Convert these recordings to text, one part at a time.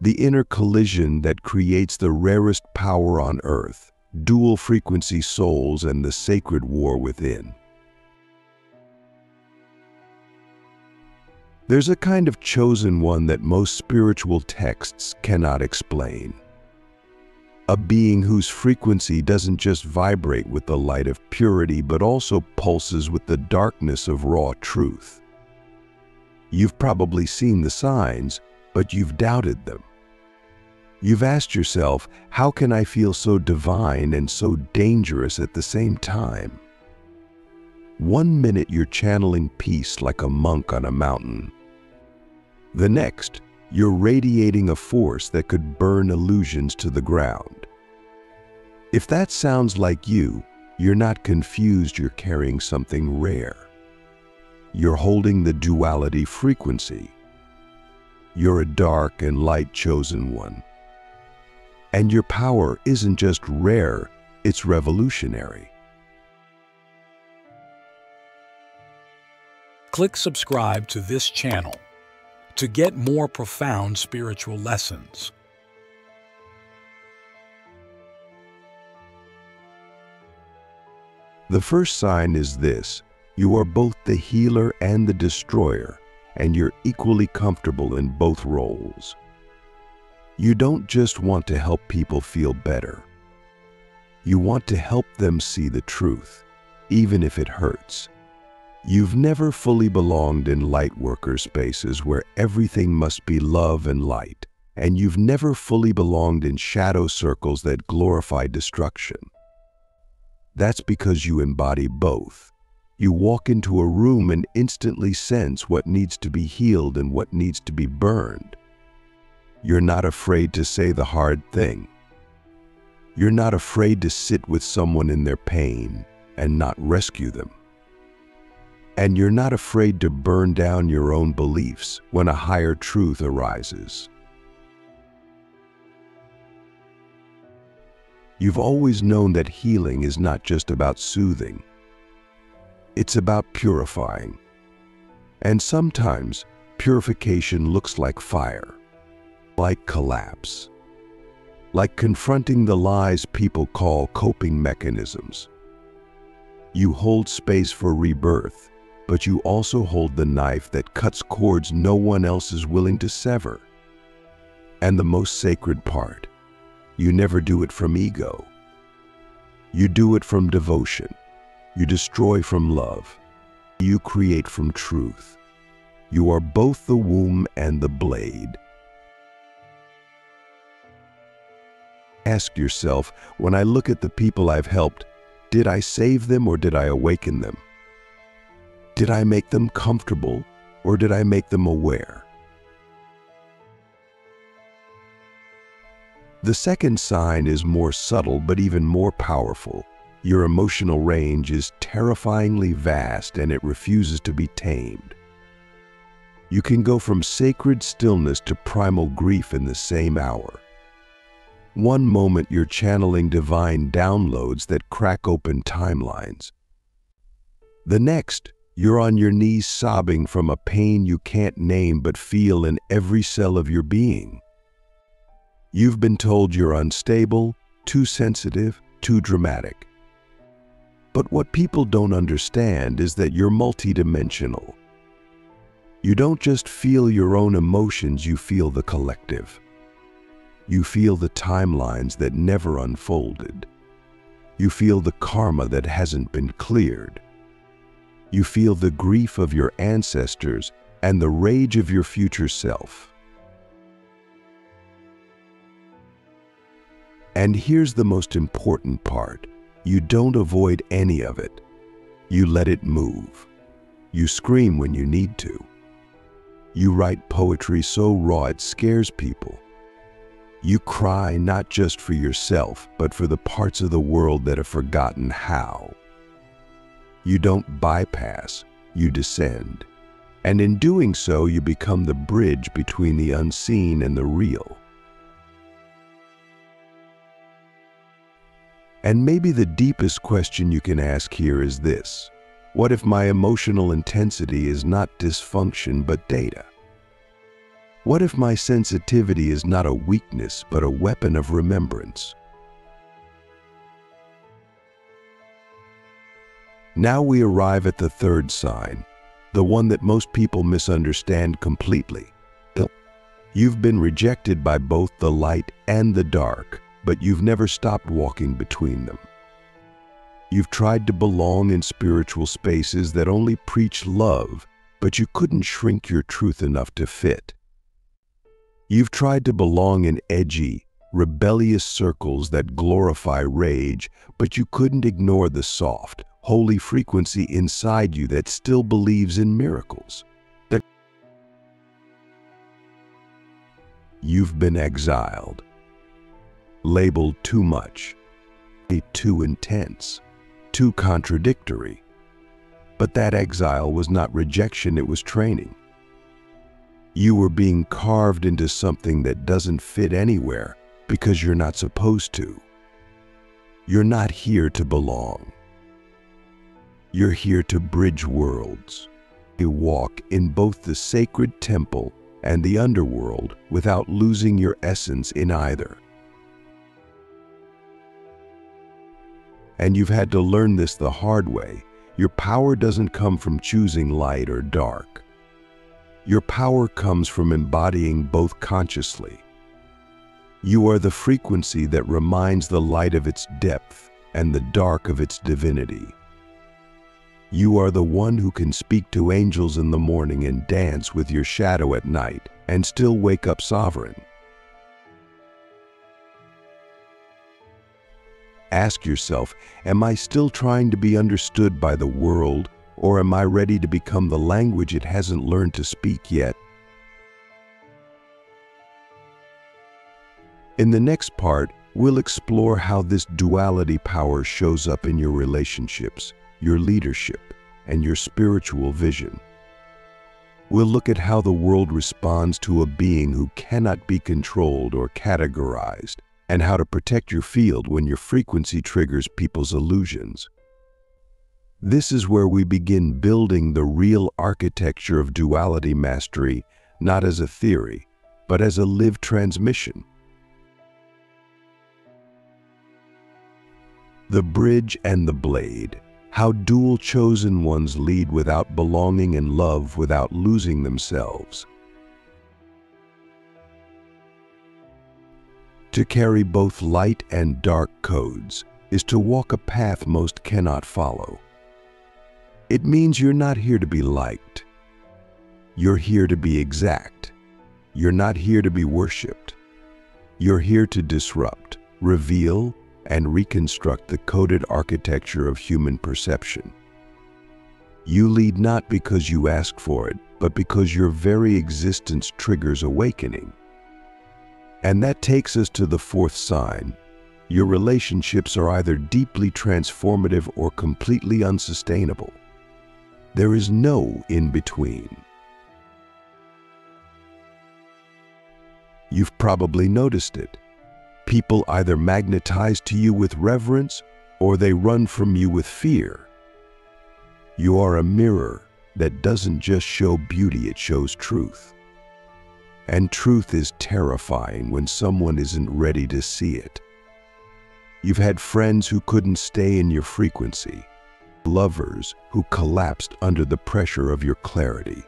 the inner collision that creates the rarest power on earth, dual frequency souls and the sacred war within. There's a kind of chosen one that most spiritual texts cannot explain. A being whose frequency doesn't just vibrate with the light of purity, but also pulses with the darkness of raw truth. You've probably seen the signs, but you've doubted them. You've asked yourself, how can I feel so divine and so dangerous at the same time? One minute you're channeling peace like a monk on a mountain. The next, you're radiating a force that could burn illusions to the ground. If that sounds like you, you're not confused, you're carrying something rare. You're holding the duality frequency. You're a dark and light chosen one. And your power isn't just rare, it's revolutionary. Click subscribe to this channel to get more profound spiritual lessons. The first sign is this: you are both the healer and the destroyer, and you're equally comfortable in both roles. You don't just want to help people feel better. You want to help them see the truth, even if it hurts. You've never fully belonged in light worker spaces where everything must be love and light, and you've never fully belonged in shadow circles that glorify destruction. That's because you embody both. You walk into a room and instantly sense what needs to be healed and what needs to be burned. You're not afraid to say the hard thing. You're not afraid to sit with someone in their pain and not rescue them. And you're not afraid to burn down your own beliefs when a higher truth arises. You've always known that healing is not just about soothing. It's about purifying. And sometimes purification looks like fire, like collapse, like confronting the lies people call coping mechanisms. You hold space for rebirth, but you also hold the knife that cuts cords no one else is willing to sever. And the most sacred part, you never do it from ego. You do it from devotion. You destroy from love. You create from truth. You are both the womb and the blade. Ask yourself, when I look at the people I've helped, did I save them or did I awaken them? Did I make them comfortable or did I make them aware? The second sign is more subtle but even more powerful. Your emotional range is terrifyingly vast and it refuses to be tamed. You can go from sacred stillness to primal grief in the same hour. One moment you're channeling divine downloads that crack open timelines. The next, you're on your knees sobbing from a pain you can't name but feel in every cell of your being. You've been told you're unstable, too sensitive, too dramatic. But what people don't understand is that you're multidimensional. You don't just feel your own emotions, you feel the collective. You feel the timelines that never unfolded. You feel the karma that hasn't been cleared. You feel the grief of your ancestors and the rage of your future self. And here's the most important part. You don't avoid any of it. You let it move. You scream when you need to. You write poetry so raw it scares people. You cry not just for yourself, but for the parts of the world that have forgotten how. You don't bypass, you descend. And in doing so, you become the bridge between the unseen and the real. And maybe the deepest question you can ask here is this: what if my emotional intensity is not dysfunction but data? What if my sensitivity is not a weakness, but a weapon of remembrance? Now we arrive at the third sign, the one that most people misunderstand completely. You've been rejected by both the light and the dark, but you've never stopped walking between them. You've tried to belong in spiritual spaces that only preach love, but you couldn't shrink your truth enough to fit. You've tried to belong in edgy, rebellious circles that glorify rage, but you couldn't ignore the soft, holy frequency inside you that still believes in miracles. You've been exiled, labeled too much, too intense, too contradictory. But that exile was not rejection, it was training. You were being carved into something that doesn't fit anywhere because you're not supposed to. You're not here to belong. You're here to bridge worlds. You walk in both the sacred temple and the underworld without losing your essence in either. And you've had to learn this the hard way. Your power doesn't come from choosing light or dark. Your power comes from embodying both consciously. You are the frequency that reminds the light of its depth and the dark of its divinity. You are the one who can speak to angels in the morning and dance with your shadow at night and still wake up sovereign. Ask yourself, am I still trying to be understood by the world, or am I ready to become the language it hasn't learned to speak yet? In the next part, we'll explore how this duality power shows up in your relationships, your leadership, and your spiritual vision. We'll look at how the world responds to a being who cannot be controlled or categorized, and how to protect your field when your frequency triggers people's illusions. This is where we begin building the real architecture of duality mastery, not as a theory, but as a lived transmission. The bridge and the blade. How dual chosen ones lead without belonging and love without losing themselves. To carry both light and dark codes is to walk a path most cannot follow. It means you're not here to be liked. You're here to be exact. You're not here to be worshipped. You're here to disrupt, reveal, and reconstruct the coded architecture of human perception. You lead not because you ask for it, but because your very existence triggers awakening. And that takes us to the fourth sign. Your relationships are either deeply transformative or completely unsustainable. There is no in-between. You've probably noticed it. People either magnetize to you with reverence or they run from you with fear. You are a mirror that doesn't just show beauty, it shows truth. And truth is terrifying when someone isn't ready to see it. You've had friends who couldn't stay in your frequency, lovers who collapsed under the pressure of your clarity,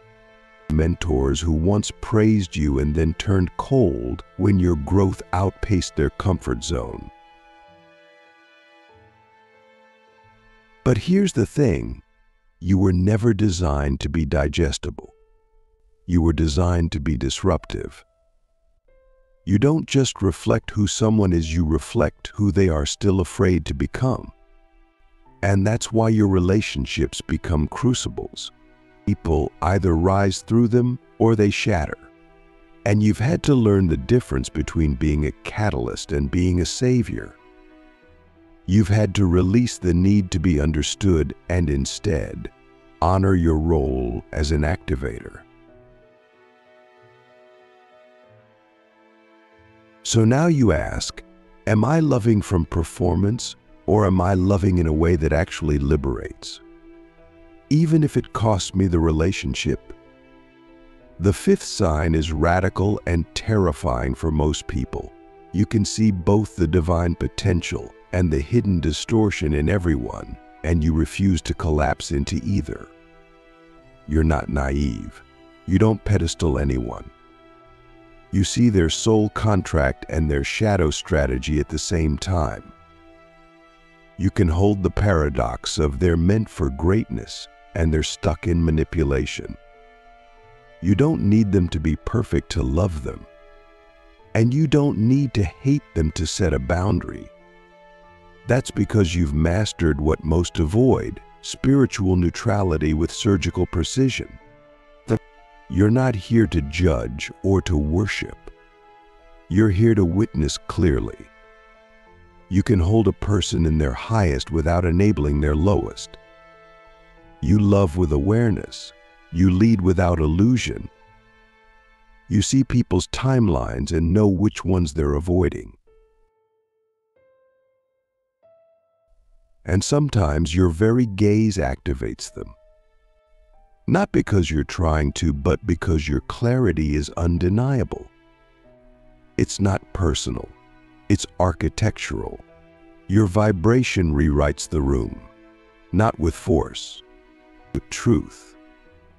mentors who once praised you and then turned cold when your growth outpaced their comfort zone. But here's the thing, you were never designed to be digestible. You were designed to be disruptive. You don't just reflect who someone is, you reflect who they are still afraid to become. And that's why your relationships become crucibles. People either rise through them or they shatter. And you've had to learn the difference between being a catalyst and being a savior. You've had to release the need to be understood and instead honor your role as an activator. So now you ask, am I loving from performance or am I loving in a way that actually liberates? Even if it costs me the relationship. The fifth sign is radical and terrifying for most people. You can see both the divine potential and the hidden distortion in everyone, and you refuse to collapse into either. You're not naive. You don't pedestal anyone. You see their soul contract and their shadow strategy at the same time. You can hold the paradox of they're meant for greatness and they're stuck in manipulation. You don't need them to be perfect to love them. And you don't need to hate them to set a boundary. That's because you've mastered what most avoid, spiritual neutrality with surgical precision. You're not here to judge or to worship. You're here to witness clearly. You can hold a person in their highest without enabling their lowest. You love with awareness. You lead without illusion. You see people's timelines and know which ones they're avoiding. And sometimes your very gaze activates them. Not because you're trying to, but because your clarity is undeniable. It's not personal. It's architectural. Your vibration rewrites the room, not with force, but truth.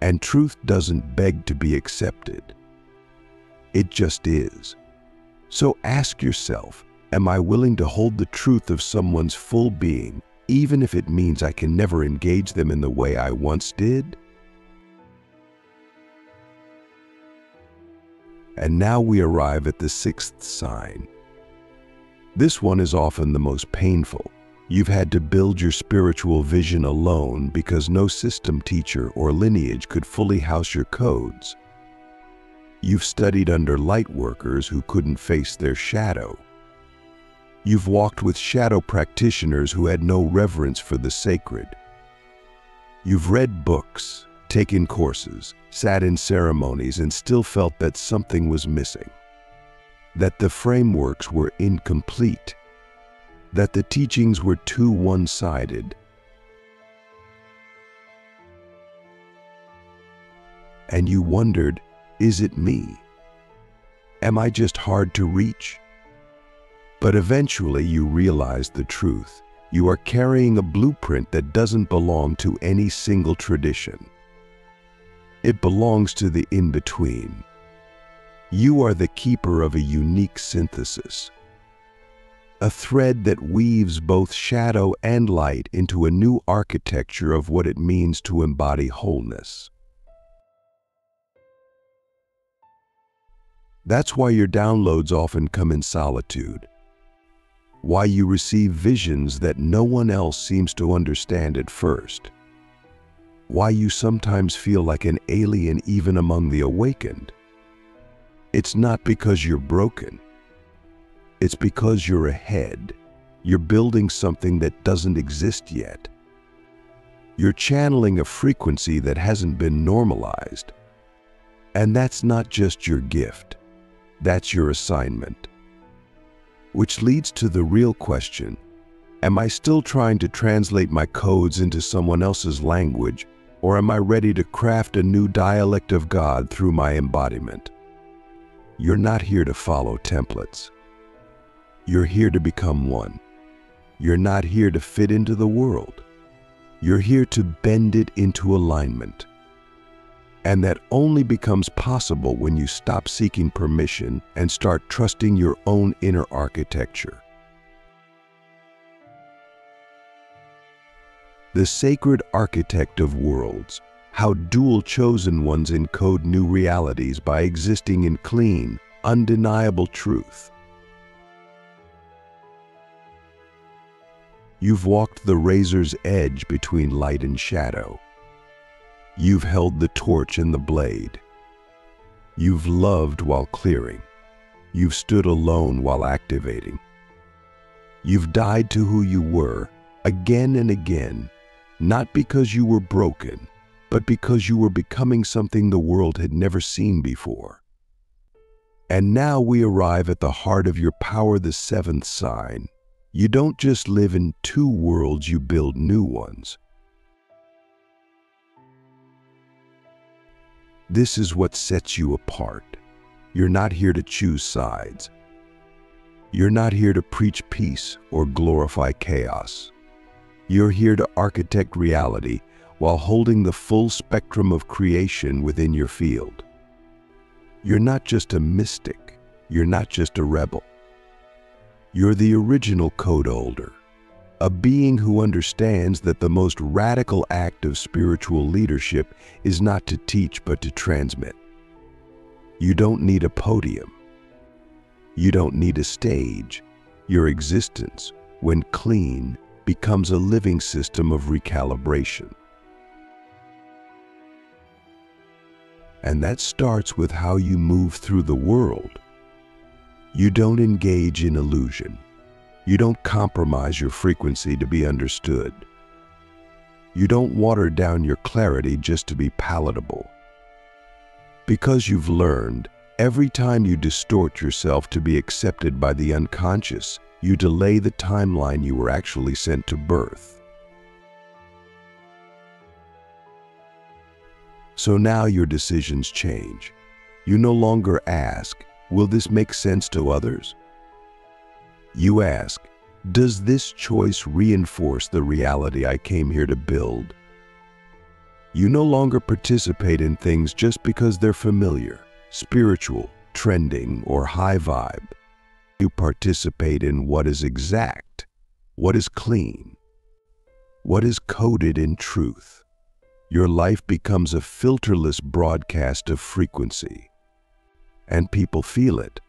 And truth doesn't beg to be accepted. It just is. So ask yourself, am I willing to hold the truth of someone's full being, even if it means I can never engage them in the way I once did? And now we arrive at the sixth sign. This one is often the most painful. You've had to build your spiritual vision alone because no system teacher or lineage could fully house your codes. You've studied under light workers who couldn't face their shadow. You've walked with shadow practitioners who had no reverence for the sacred. You've read books, taken courses, sat in ceremonies, and still felt that something was missing. That the frameworks were incomplete. That the teachings were too one-sided. And you wondered, is it me? Am I just hard to reach? But eventually you realized the truth. You are carrying a blueprint that doesn't belong to any single tradition. It belongs to the in-between. You are the keeper of a unique synthesis. A thread that weaves both shadow and light into a new architecture of what it means to embody wholeness. That's why your downloads often come in solitude. Why you receive visions that no one else seems to understand at first. Why you sometimes feel like an alien even among the awakened. It's not because you're broken. It's because you're ahead. You're building something that doesn't exist yet. You're channeling a frequency that hasn't been normalized. And that's not just your gift. That's your assignment. Which leads to the real question, am I still trying to translate my codes into someone else's language, or am I ready to craft a new dialect of God through my embodiment? You're not here to follow templates. You're here to become one. You're not here to fit into the world. You're here to bend it into alignment. And that only becomes possible when you stop seeking permission and start trusting your own inner architecture. The sacred architect of worlds, how dual chosen ones encode new realities by existing in clean, undeniable truth. You've walked the razor's edge between light and shadow. You've held the torch and the blade. You've loved while clearing. You've stood alone while activating. You've died to who you were, again and again, not because you were broken, but because you were becoming something the world had never seen before. And now we arrive at the heart of your power, the seventh sign. You don't just live in two worlds, you build new ones. This is what sets you apart. You're not here to choose sides. You're not here to preach peace or glorify chaos. You're here to architect reality while holding the full spectrum of creation within your field. You're not just a mystic. You're not just a rebel. You're the original code holder, a being who understands that the most radical act of spiritual leadership is not to teach but to transmit. You don't need a podium. You don't need a stage. Your existence, when clean, becomes a living system of recalibration. And that starts with how you move through the world. You don't engage in illusion. You don't compromise your frequency to be understood. You don't water down your clarity just to be palatable. Because you've learned, every time you distort yourself to be accepted by the unconscious, you delay the timeline you were actually sent to birth. So now your decisions change. You no longer ask, will this make sense to others? You ask, does this choice reinforce the reality I came here to build? You no longer participate in things just because they're familiar, spiritual, trending, or high vibe. You participate in what is exact, what is clean, what is coded in truth. Your life becomes a filterless broadcast of frequency. And people feel it.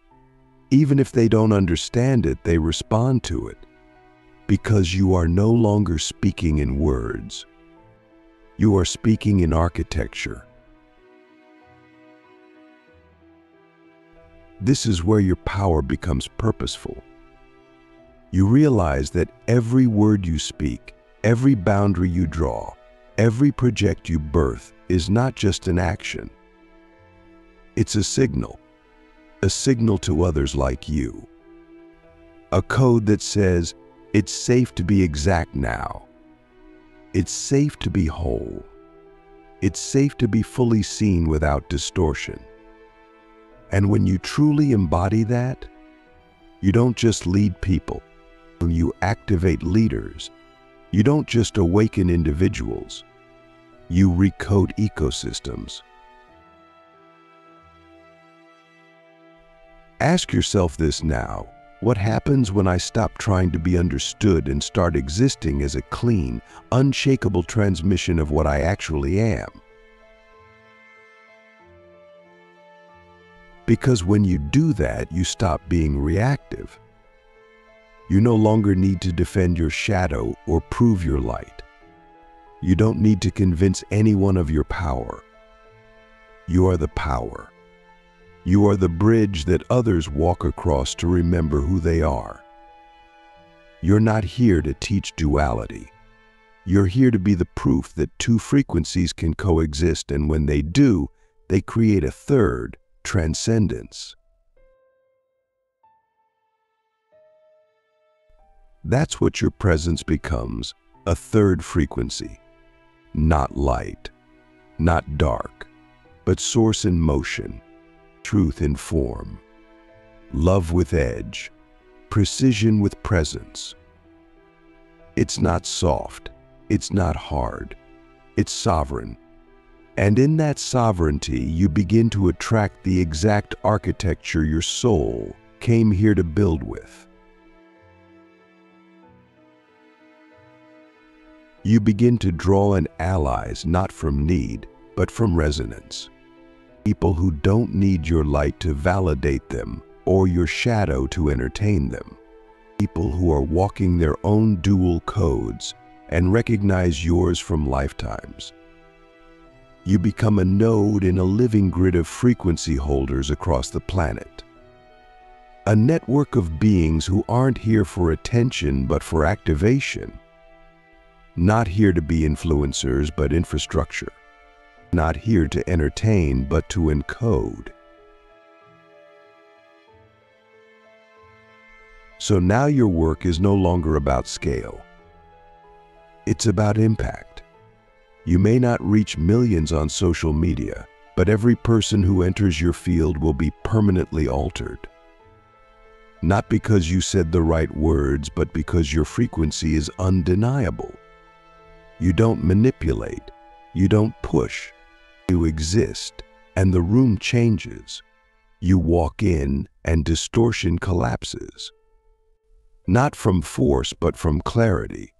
Even if they don't understand it, they respond to it. Because you are no longer speaking in words. You are speaking in architecture. This is where your power becomes purposeful. You realize that every word you speak, every boundary you draw, every project you birth is not just an action. It's a signal to others like you. A code that says, it's safe to be exact now. It's safe to be whole. It's safe to be fully seen without distortion. And when you truly embody that, you don't just lead people. When you activate leaders, you don't just awaken individuals. You recode ecosystems. Ask yourself this now. What happens when I stop trying to be understood and start existing as a clean, unshakable transmission of what I actually am? Because when you do that, you stop being reactive. You no longer need to defend your shadow or prove your light. You don't need to convince anyone of your power. You are the power. You are the bridge that others walk across to remember who they are. You're not here to teach duality. You're here to be the proof that two frequencies can coexist, and when they do, they create a third, transcendence. That's what your presence becomes, a third frequency. Not light, not dark, but source in motion, truth in form, love with edge, precision with presence. It's not soft, it's not hard, it's sovereign. And in that sovereignty, you begin to attract the exact architecture your soul came here to build with. You begin to draw in allies not from need, but from resonance. People who don't need your light to validate them or your shadow to entertain them. People who are walking their own dual codes and recognize yours from lifetimes. You become a node in a living grid of frequency holders across the planet. A network of beings who aren't here for attention but for activation. Not here to be influencers but infrastructure. Not here to entertain but to encode. So now your work is no longer about scale. It's about impact. You may not reach millions on social media, but every person who enters your field will be permanently altered. Not because you said the right words, but because your frequency is undeniable. You don't manipulate, you don't push, you exist, and the room changes. You walk in and distortion collapses. Not from force, but from clarity.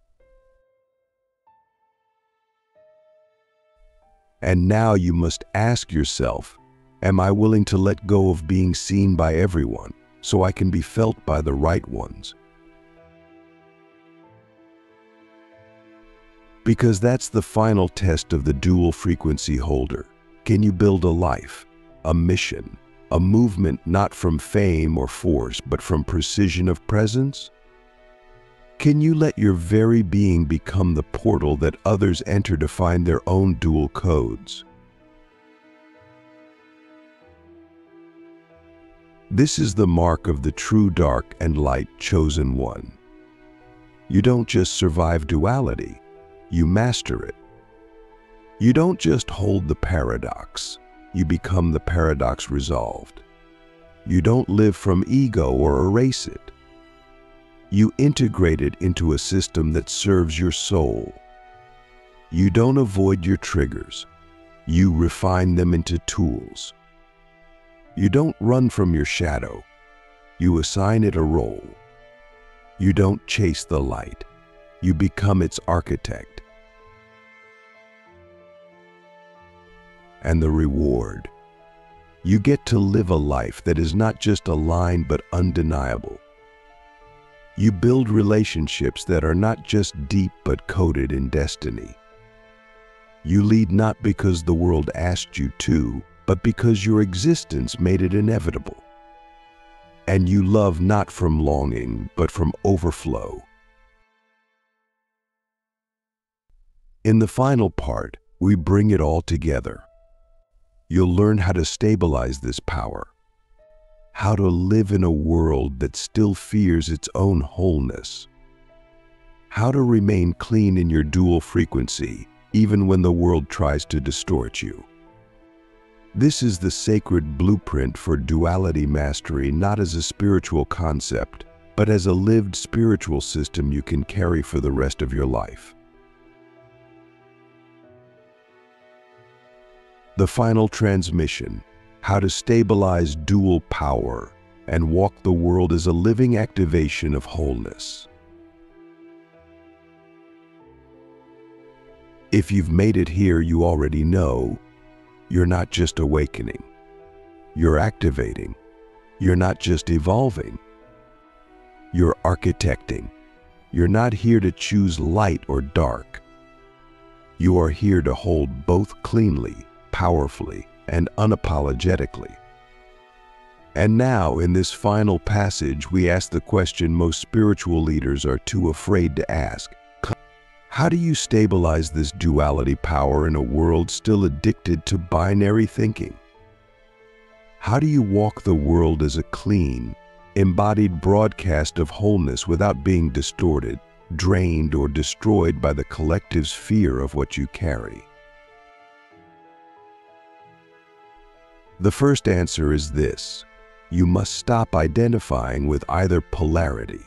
And now you must ask yourself, am I willing to let go of being seen by everyone so I can be felt by the right ones? Because that's the final test of the dual frequency holder. Can you build a life, a mission, a movement not from fame or force, but from precision of presence? Can you let your very being become the portal that others enter to find their own dual codes? This is the mark of the true dark and light chosen one. You don't just survive duality, you master it. You don't just hold the paradox, you become the paradox resolved. You don't live from ego or erase it. You integrate it into a system that serves your soul. You don't avoid your triggers. You refine them into tools. You don't run from your shadow. You assign it a role. You don't chase the light. You become its architect. And the reward. You get to live a life that is not just aligned but undeniable. You build relationships that are not just deep but coded in destiny. You lead not because the world asked you to, but because your existence made it inevitable. And you love not from longing, but from overflow. In the final part, we bring it all together. You'll learn how to stabilize this power, how to live in a world that still fears its own wholeness, how to remain clean in your dual frequency, even when the world tries to distort you. This is the sacred blueprint for duality mastery, not as a spiritual concept, but as a lived spiritual system you can carry for the rest of your life. The final transmission, how to stabilize dual power and walk the world as a living activation of wholeness. If you've made it here, you already know you're not just awakening, you're activating. You're not just evolving, you're architecting. You're not here to choose light or dark. You are here to hold both cleanly, powerfully, and unapologetically. And now, in this final passage, we ask the question most spiritual leaders are too afraid to ask. How do you stabilize this duality power in a world still addicted to binary thinking? How do you walk the world as a clean, embodied broadcast of wholeness without being distorted, drained, or destroyed by the collective's fear of what you carry? The first answer is this: you must stop identifying with either polarity.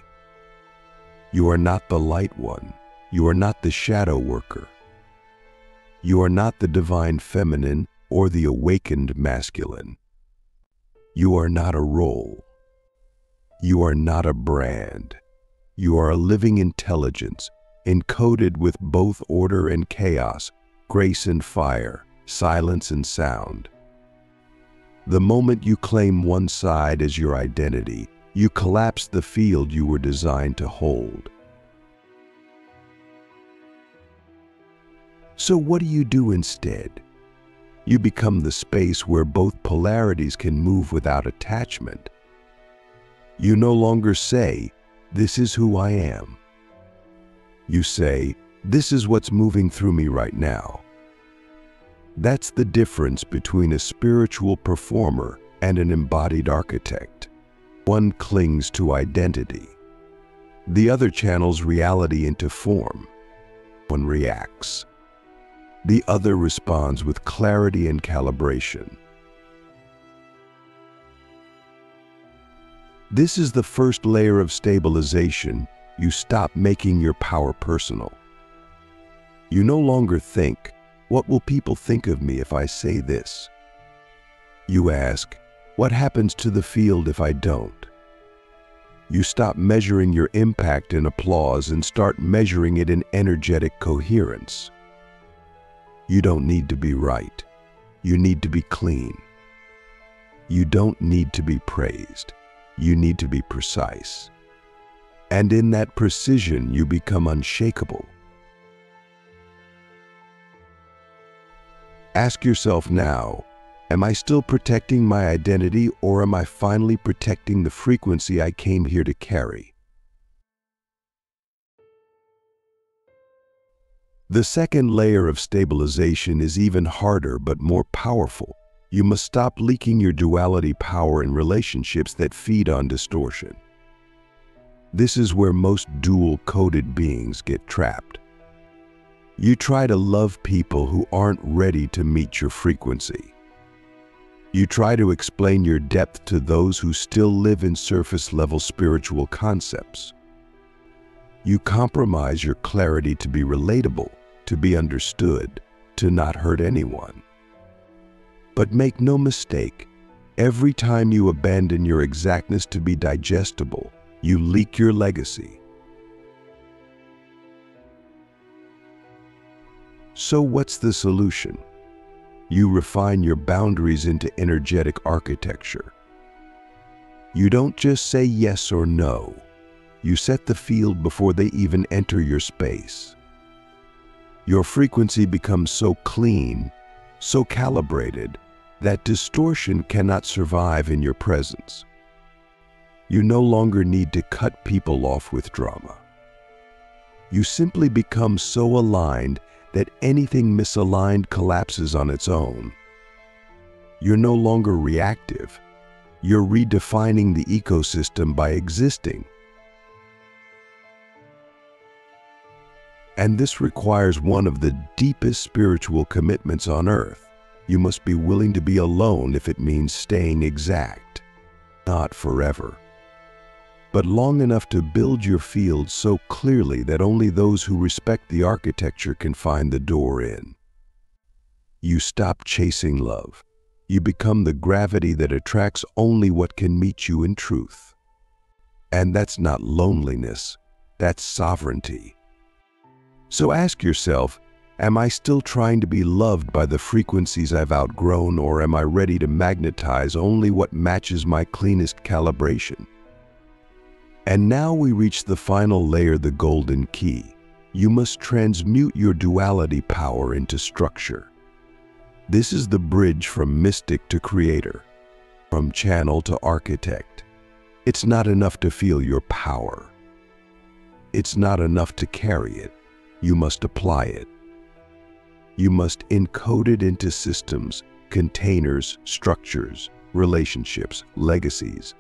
You are not the light one. You are not the shadow worker. You are not the divine feminine or the awakened masculine. You are not a role. You are not a brand. You are a living intelligence, encoded with both order and chaos, grace and fire, silence and sound. The moment you claim one side as your identity, you collapse the field you were designed to hold. So what do you do instead? You become the space where both polarities can move without attachment. You no longer say, "This is who I am." You say, "This is what's moving through me right now." That's the difference between a spiritual performer and an embodied architect. One clings to identity. The other channels reality into form. One reacts. The other responds with clarity and calibration. This is the first layer of stabilization. You stop making your power personal. You no longer think, "What will people think of me if I say this?" You ask, "What happens to the field if I don't?" You stop measuring your impact in applause and start measuring it in energetic coherence. You don't need to be right. You need to be clean. You don't need to be praised. You need to be precise. And in that precision, you become unshakable. Ask yourself now, am I still protecting my identity, or am I finally protecting the frequency I came here to carry? The second layer of stabilization is even harder but more powerful. You must stop leaking your duality power in relationships that feed on distortion. This is where most dual-coded beings get trapped. You try to love people who aren't ready to meet your frequency. You try to explain your depth to those who still live in surface-level spiritual concepts. You compromise your clarity to be relatable, to be understood, to not hurt anyone. But make no mistake, every time you abandon your exactness to be digestible, you leak your legacy. So what's the solution? You refine your boundaries into energetic architecture. You don't just say yes or no. You set the field before they even enter your space. Your frequency becomes so clean, so calibrated, that distortion cannot survive in your presence. You no longer need to cut people off with drama. You simply become so aligned that anything misaligned collapses on its own. You're no longer reactive. You're redefining the ecosystem by existing. And this requires one of the deepest spiritual commitments on earth. You must be willing to be alone if it means staying exact. Not forever, but long enough to build your field so clearly that only those who respect the architecture can find the door in. You stop chasing love. You become the gravity that attracts only what can meet you in truth. And that's not loneliness, that's sovereignty. So ask yourself, am I still trying to be loved by the frequencies I've outgrown, or am I ready to magnetize only what matches my cleanest calibration? And now we reach the final layer, the golden key. You must transmute your duality power into structure. This is the bridge from mystic to creator, from channel to architect. It's not enough to feel your power. It's not enough to carry it. You must apply it. You must encode it into systems, containers, structures, relationships, legacies.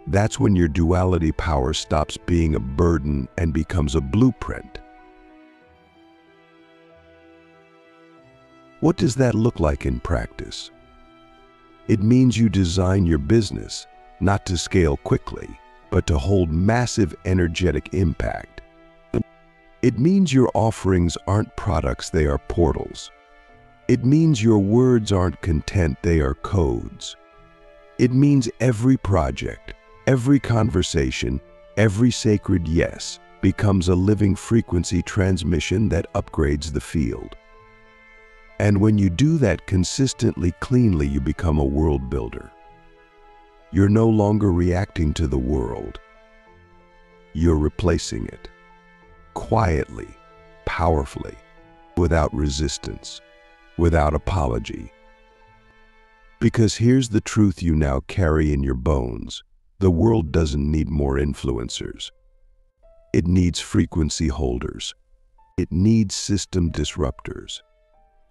That's when your duality power stops being a burden and becomes a blueprint. What does that look like in practice? It means you design your business not to scale quickly, but to hold massive energetic impact. It means your offerings aren't products, they are portals. It means your words aren't content, they are codes. It means every project, every conversation, every sacred yes becomes a living frequency transmission that upgrades the field. And when you do that consistently, cleanly, you become a world builder. You're no longer reacting to the world. You're replacing it. Quietly, powerfully, without resistance, without apology. Because here's the truth you now carry in your bones. The world doesn't need more influencers. It needs frequency holders. It needs system disruptors.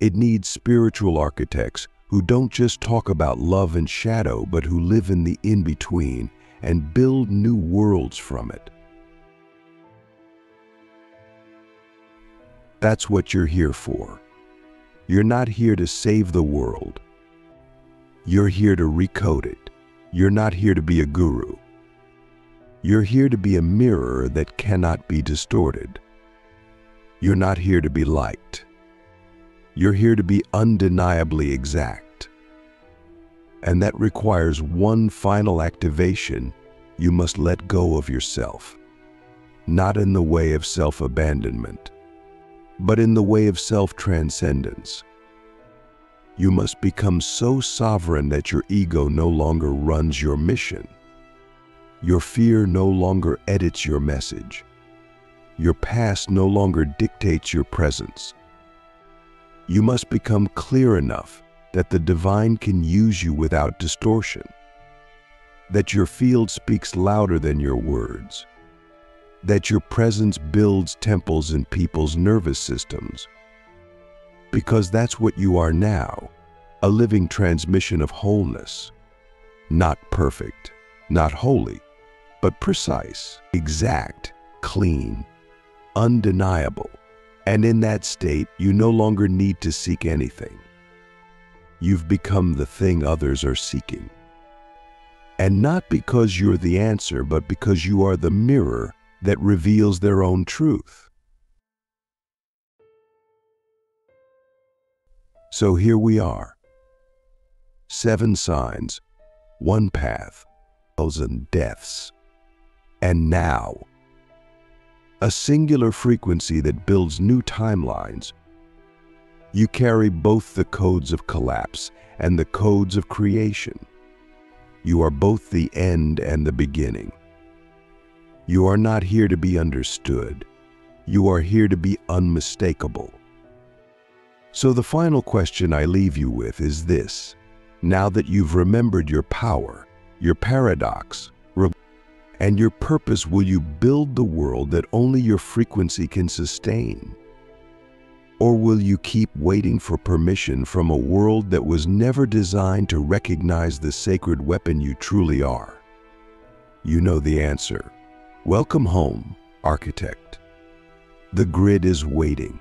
It needs spiritual architects who don't just talk about love and shadow, but who live in the in-between and build new worlds from it. That's what you're here for. You're not here to save the world. You're here to recode it. You're not here to be a guru. You're here to be a mirror that cannot be distorted. You're not here to be liked. You're here to be undeniably exact. And that requires one final activation. You must let go of yourself. Not in the way of self-abandonment, but in the way of self-transcendence. You must become so sovereign that your ego no longer runs your mission. Your fear no longer edits your message. Your past no longer dictates your presence. You must become clear enough that the divine can use you without distortion, that your field speaks louder than your words, that your presence builds temples in people's nervous systems, because that's what you are now, a living transmission of wholeness, not perfect, not holy, but precise, exact, clean, undeniable. And in that state, you no longer need to seek anything. You've become the thing others are seeking. And not because you're the answer, but because you are the mirror that reveals their own truth. So here we are. 7 signs, 1 path, 1,000 deaths. And now, a singular frequency that builds new timelines. You carry both the codes of collapse and the codes of creation. You are both the end and the beginning. You are not here to be understood. You are here to be unmistakable. So the final question I leave you with is this. Now that you've remembered your power, your paradox, and your purpose, will you build the world that only your frequency can sustain? Or will you keep waiting for permission from a world that was never designed to recognize the sacred weapon you truly are? You know the answer. Welcome home, architect. The grid is waiting.